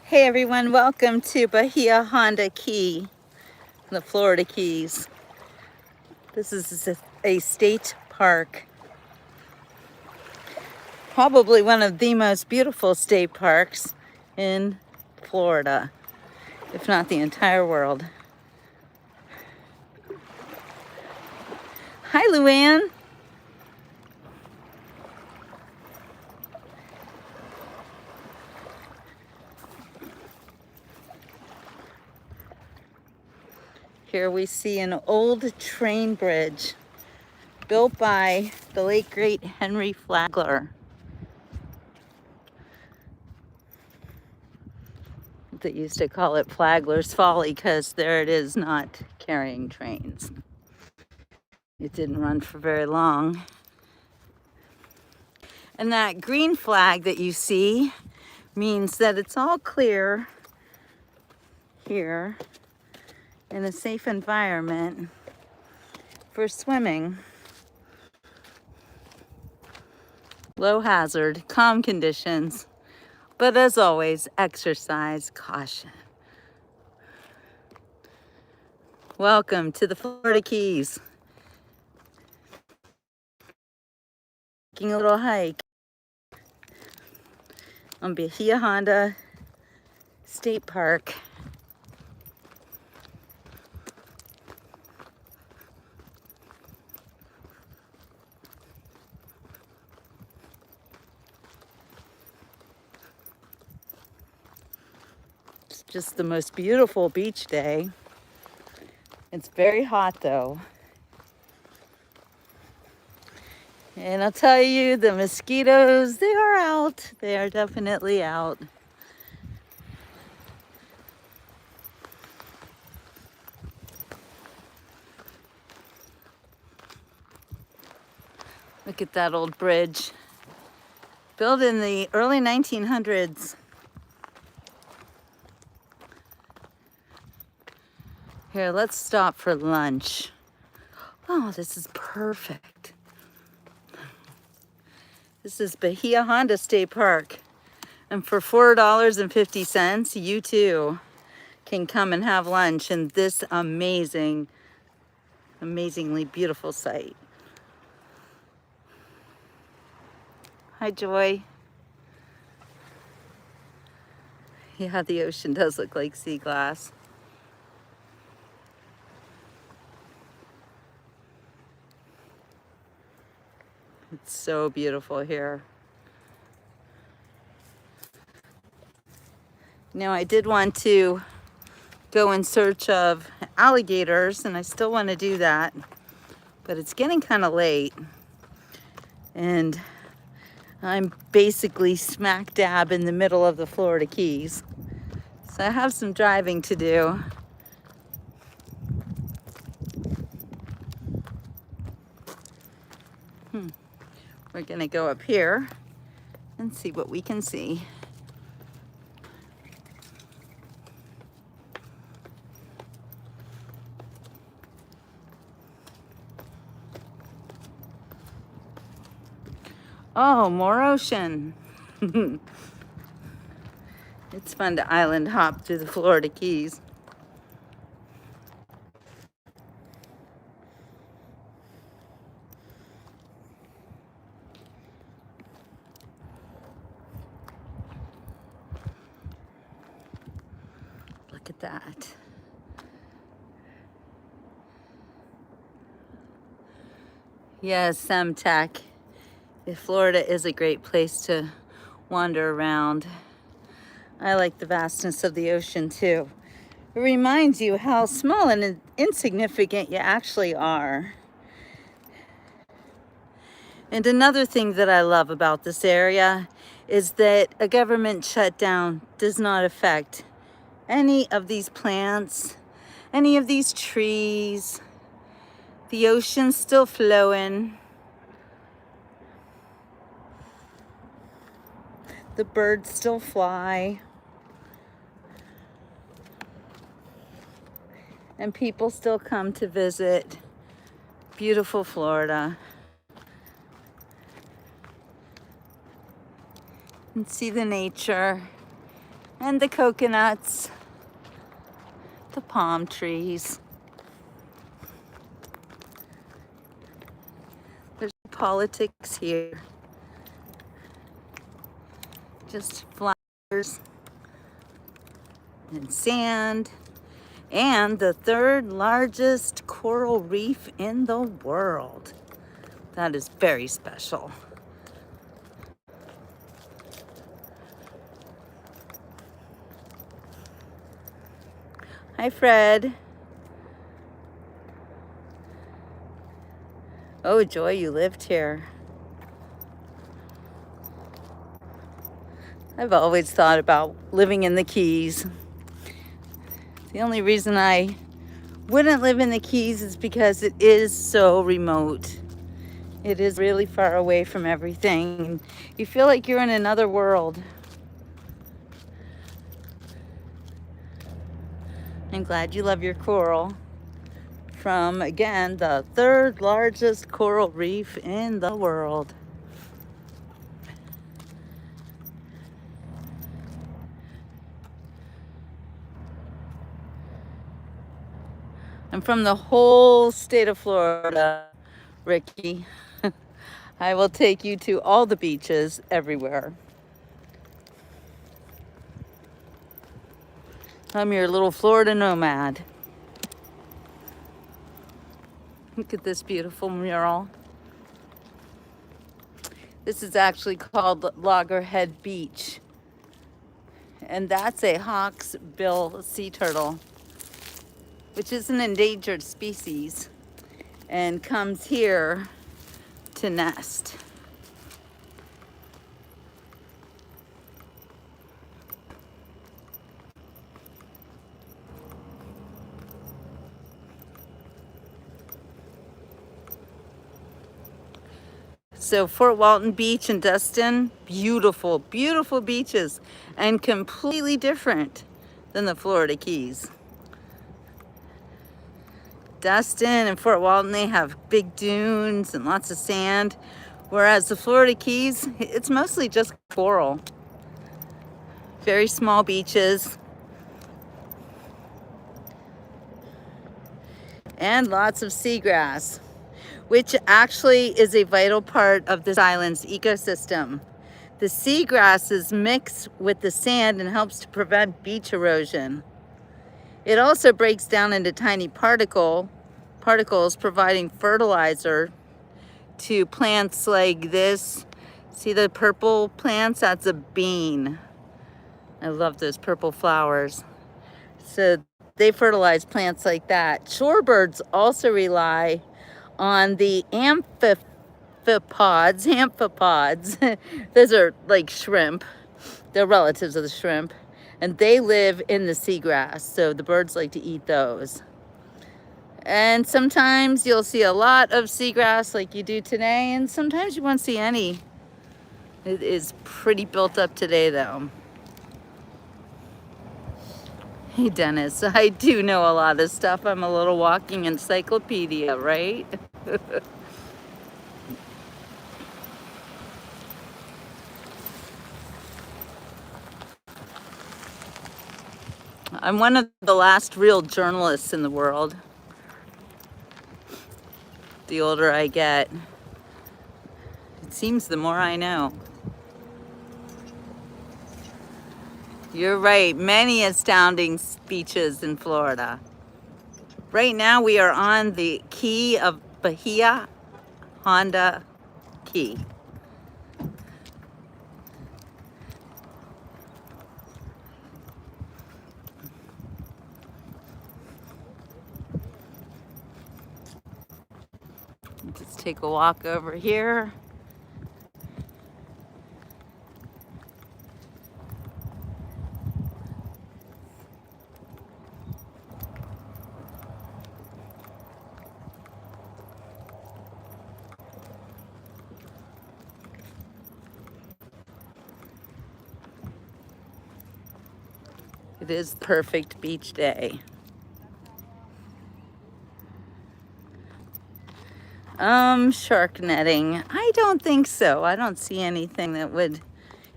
Hey everyone, welcome to Bahia Honda Key, the Florida Keys. This is a state park, probably one of the most beautiful state parks in Florida, if not the entire world. Hi Luann. Here we see an old train bridge built by the late great Henry Flagler. They used to call it Flagler's Folly because there it is, not carrying trains. It didn't run for very long. And that green flag that you see means that it's all clear here in a safe environment for swimming. Low hazard, calm conditions, but as always, exercise caution. Welcome to the Florida Keys. Taking a little hike on Bahia Honda State Park. It's just the most beautiful beach day. It's very hot though. And I'll tell you, the mosquitoes, they are out. They are definitely out. Look at that old bridge. Built in the early 1900s. Here, let's stop for lunch. Oh, this is perfect. This is Bahia Honda State Park. And for $4.50, you too can come and have lunch in this amazingly beautiful site. Hi, Joy. Yeah, the ocean does look like sea glass. It's so beautiful here. Now, I did want to go in search of alligators, and I still want to do that, but it's getting kind of late. And I'm basically smack dab in the middle of the Florida Keys. So I have some driving to do. We're gonna go up here and see what we can see. Oh, more ocean. It's fun to island hop through the Florida Keys. Look at that. Yes, Semtech. Florida is a great place to wander around. I like the vastness of the ocean too. It reminds you how small and insignificant you actually are. And another thing that I love about this area is that a government shutdown does not affect any of these plants, any of these trees. The ocean's still flowing. The birds still fly. And people still come to visit beautiful Florida and see the nature and the coconuts, the palm trees. There's politics here. Just flowers and sand, and the third largest coral reef in the world. That is very special. Hi, Fred. Oh, Joy, you lived here. I've always thought about living in the Keys. The only reason I wouldn't live in the Keys is because it is so remote. It is really far away from everything. You feel like you're in another world. I'm glad you love your coral. From, again, the third largest coral reef in the world. I'm from the whole state of Florida, Ricky. I will take you to all the beaches everywhere. I'm your little Florida nomad. Look at this beautiful mural. This is actually called Loggerhead Beach. And that's a hawksbill sea turtle, which is an endangered species and comes here to nest. So Fort Walton Beach and Destin, beautiful, beautiful beaches, and completely different than the Florida Keys. Destin and Fort Walton, they have big dunes and lots of sand, whereas the Florida Keys, it's mostly just coral. Very small beaches. And lots of seagrass, which actually is a vital part of this island's ecosystem. The seagrasses mix with the sand and helps to prevent beach erosion. It also breaks down into tiny particles, providing fertilizer to plants like this. See the purple plants? That's a bean. I love those purple flowers. So they fertilize plants like that. Shorebirds also rely on the amphipods. Those are like shrimp. They're relatives of the shrimp. And they live in the seagrass, so the birds like to eat those. And sometimes you'll see a lot of seagrass like you do today, and sometimes you won't see any. It is pretty built up today, though. Hey, Dennis, I do know a lot of stuff. I'm a little walking encyclopedia, right? I'm one of the last real journalists in the world. The older I get, it seems the more I know. You're right, many astounding beaches in Florida. Right now we are on the key of Bahia Honda Key. Just take a walk over here. It is perfect beach day. Shark netting. I don't think so. I don't see anything that would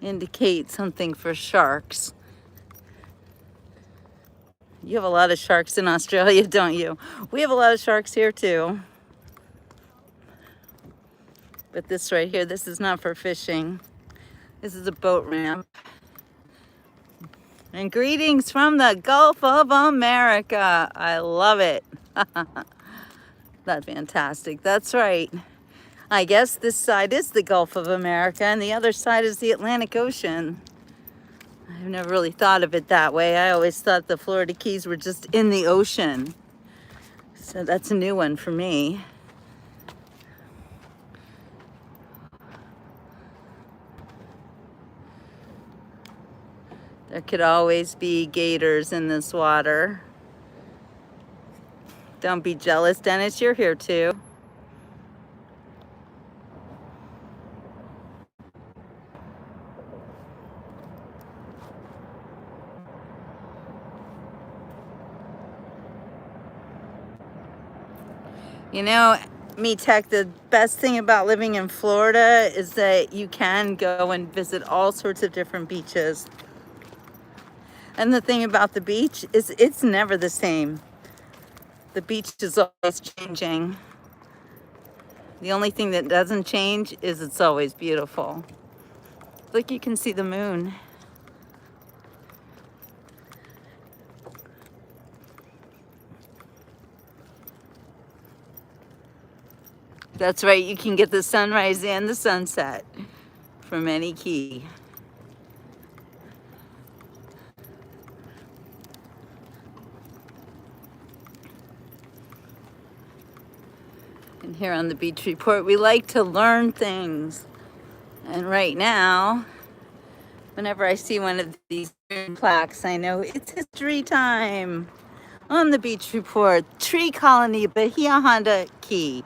indicate something for sharks. You have a lot of sharks in Australia, don't you? We have a lot of sharks here too. But this right here, this is not for fishing. This is a boat ramp. And greetings from the Gulf of America. I love it. That's fantastic. That's right. I guess this side is the Gulf of America and the other side is the Atlantic Ocean. I've never really thought of it that way. I always thought the Florida Keys were just in the ocean. So that's a new one for me. There could always be gators in this water. Don't be jealous, Dennis, you're here too. You know, me Tech, the best thing about living in Florida is that you can go and visit all sorts of different beaches. And the thing about the beach is it's never the same. The beach is always changing. The only thing that doesn't change is it's always beautiful. Look, you can see the moon. That's right, you can get the sunrise and the sunset from any key. And here on the Beach Report, we like to learn things. And right now, whenever I see one of these plaques, I know it's history time. On the Beach Report, Tree Colony, Bahia Honda Key.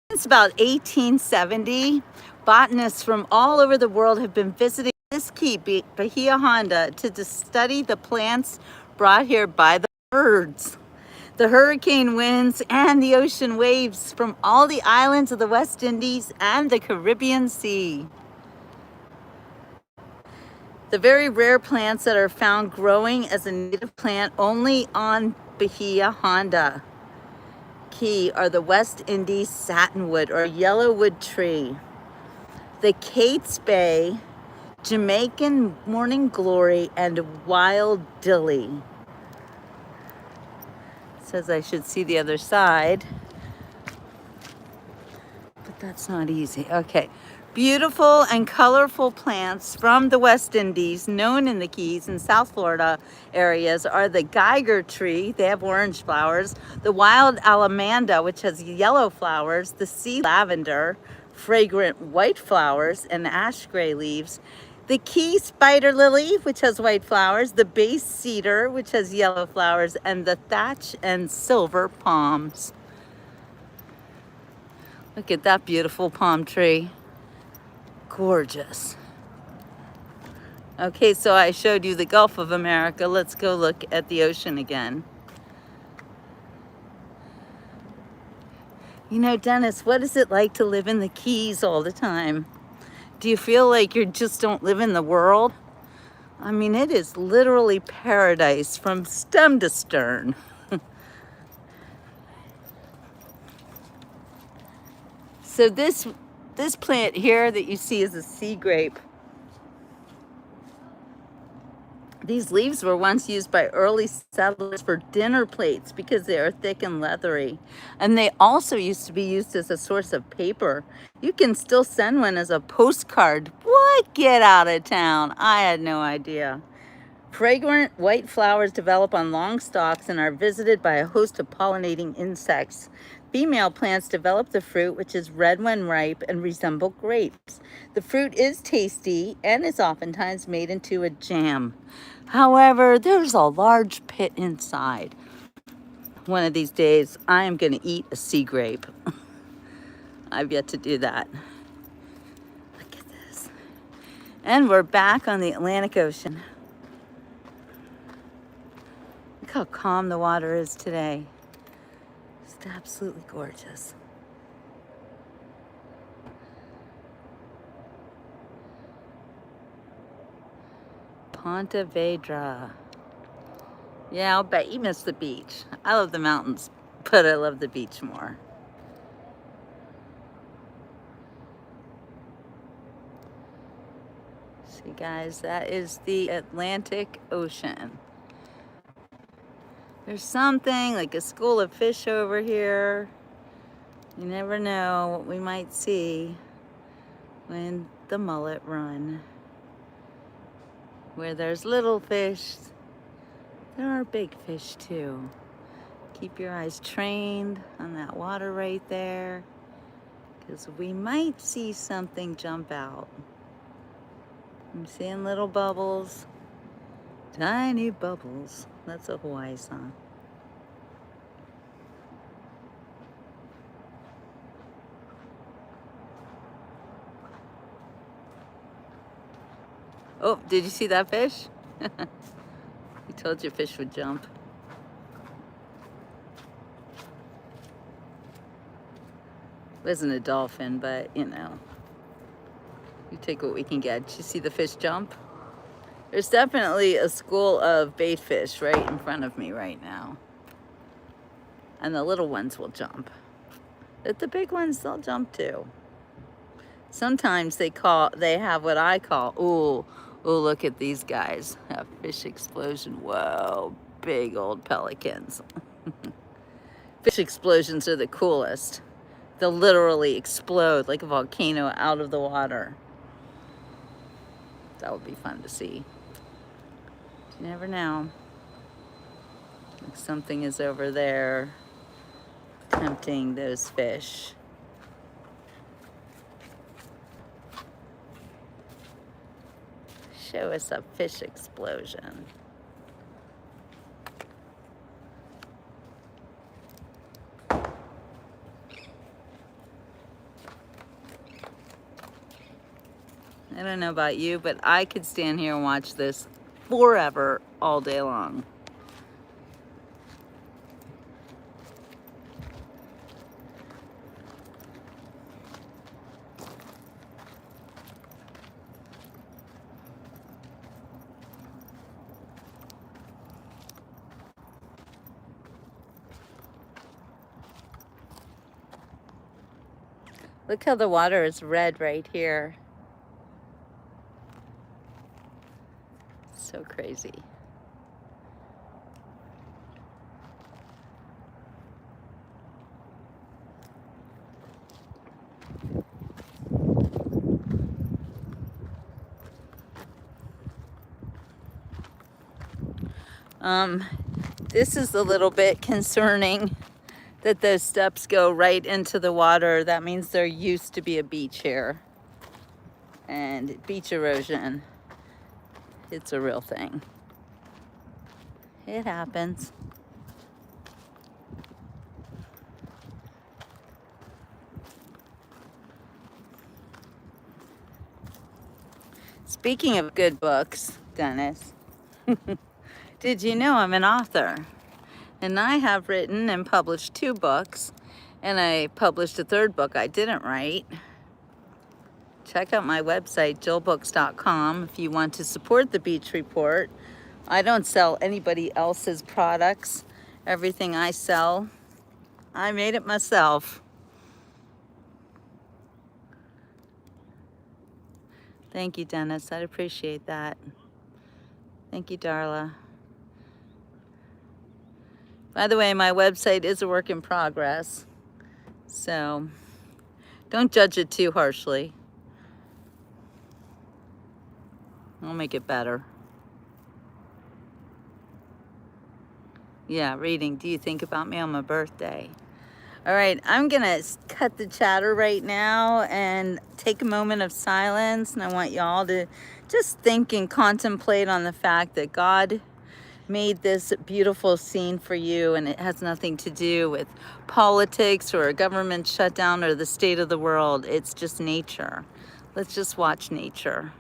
Since about 1870, botanists from all over the world have been visiting this key, Bahia Honda, to study the plants brought here by the birds. The hurricane winds and the ocean waves from all the islands of the West Indies and the Caribbean Sea. The very rare plants that are found growing as a native plant only on Bahia Honda Key are the West Indies satinwood or yellowwood tree, the Kate's Bay, Jamaican morning glory, and wild dilly. It says I should see the other side, but that's not easy. Okay. Beautiful and colorful plants from the West Indies known in the Keys and South Florida areas are the Geiger tree, they have orange flowers, the wild alamanda, which has yellow flowers, the sea lavender, fragrant white flowers and ash gray leaves, the key spider lily, which has white flowers, the bay cedar, which has yellow flowers, and the thatch and silver palms. Look at that beautiful palm tree. Gorgeous. Okay, so I showed you the Gulf of America. Let's go look at the ocean again. You know, Dennis, what is it like to live in the Keys all the time? Do you feel like you just don't live in the world? I mean, it is literally paradise from stem to stern. So this plant here that you see is a sea grape. These leaves were once used by early settlers for dinner plates because they are thick and leathery. And they also used to be used as a source of paper. You can still send one as a postcard. What? Get out of town. I had no idea. Fragrant white flowers develop on long stalks and are visited by a host of pollinating insects. Female plants develop the fruit, which is red when ripe and resemble grapes. The fruit is tasty and is oftentimes made into a jam. However, there's a large pit inside. One of these days, I am going to eat a sea grape. I've yet to do that. Look at this. And we're back on the Atlantic Ocean. Look how calm the water is today. Just absolutely gorgeous. Ponte Vedra. Yeah, I'll bet you miss the beach. I love the mountains, but I love the beach more. See, guys, that is the Atlantic Ocean. There's something like a school of fish over here. You never know what we might see when the mullet run. Where there's little fish, there are big fish too. Keep your eyes trained on that water right there, because we might see something jump out. I'm seeing little bubbles, tiny bubbles. That's a Hawaii song. Oh, did you see that fish? He told you fish would jump. Wasn't a dolphin, but you know, we take what we can get. Did you see the fish jump? There's definitely a school of bait fish right in front of me right now. And the little ones will jump. But the big ones, they'll jump too. Sometimes they have what I call, ooh, look at these guys. A fish explosion. Whoa, big old pelicans. Fish explosions are the coolest. They'll literally explode like a volcano out of the water. That would be fun to see. You never know. Like something is over there tempting those fish. Show us a fish explosion. I don't know about you, but I could stand here and watch this forever, all day long. Look how the water is red right here. So crazy. This is a little bit concerning that those steps go right into the water. That means there used to be a beach here. And beach erosion, it's a real thing. It happens. Speaking of good books, Dennis, did you know I'm an author? And I have written and published 2 books, and I published a 3rd book I didn't write. Check out my website, jillbooks.com, if you want to support the Beach Report. I don't sell anybody else's products. Everything I sell, I made it myself. Thank you, Dennis. I'd appreciate that. Thank you, Darla. By the way, my website is a work in progress, so don't judge it too harshly. I'll make it better. Yeah, reading. Do you think about me on my birthday? All right, I'm gonna cut the chatter right now and take a moment of silence, and I want y'all to just think and contemplate on the fact that God made this beautiful scene for you, and it has nothing to do with politics or a government shutdown or the state of the world. It's just nature. Let's just watch nature.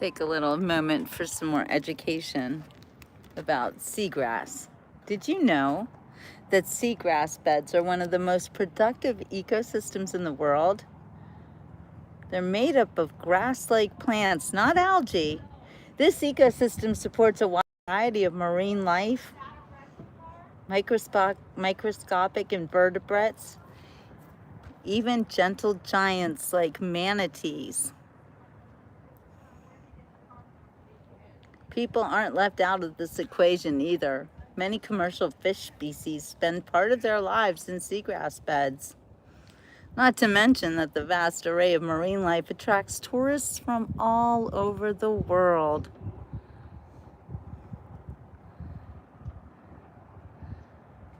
Take a little moment for some more education about seagrass. Did you know that seagrass beds are one of the most productive ecosystems in the world? They're made up of grass-like plants, not algae. This ecosystem supports a wide variety of marine life, microscopic invertebrates, even gentle giants like manatees. People aren't left out of this equation either. Many commercial fish species spend part of their lives in seagrass beds. Not to mention that the vast array of marine life attracts tourists from all over the world.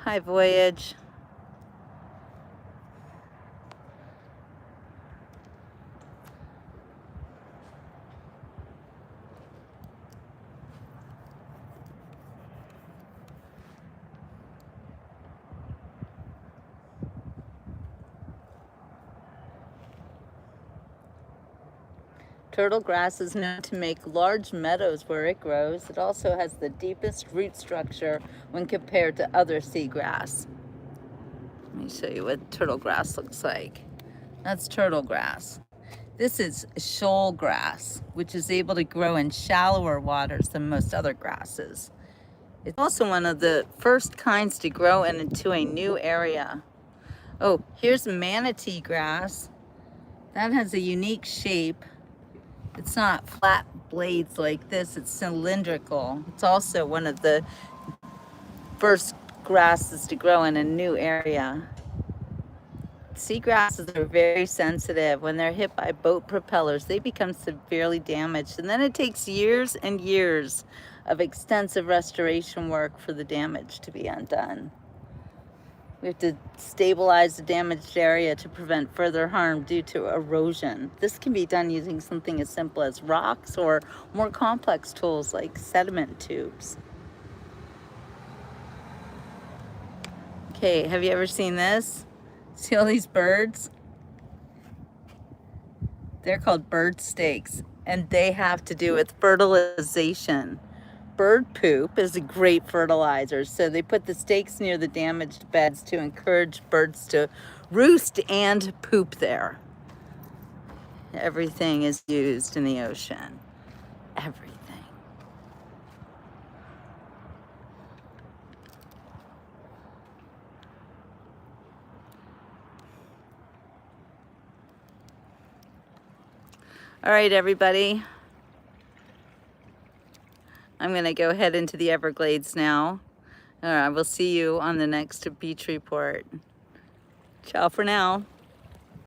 Hi, Voyage. Turtle grass is known to make large meadows where it grows. It also has the deepest root structure when compared to other seagrass. Let me show you what turtle grass looks like. That's turtle grass. This is shoal grass, which is able to grow in shallower waters than most other grasses. It's also one of the first kinds to grow into a new area. Oh, here's manatee grass. That has a unique shape. It's not flat blades like this, it's cylindrical. It's also one of the first grasses to grow in a new area. Seagrasses are very sensitive. When they're hit by boat propellers, they become severely damaged. And then it takes years and years of extensive restoration work for the damage to be undone. We have to stabilize the damaged area to prevent further harm due to erosion. This can be done using something as simple as rocks or more complex tools like sediment tubes. Okay, have you ever seen this? See all these birds? They're called bird steaks, and they have to do with fertilization. Bird poop is a great fertilizer, so they put the stakes near the damaged beds to encourage birds to roost and poop there. Everything is used in the ocean. Everything. All right, everybody. I'm going to go head into the Everglades now. I will see you on the next beach report. Ciao for now.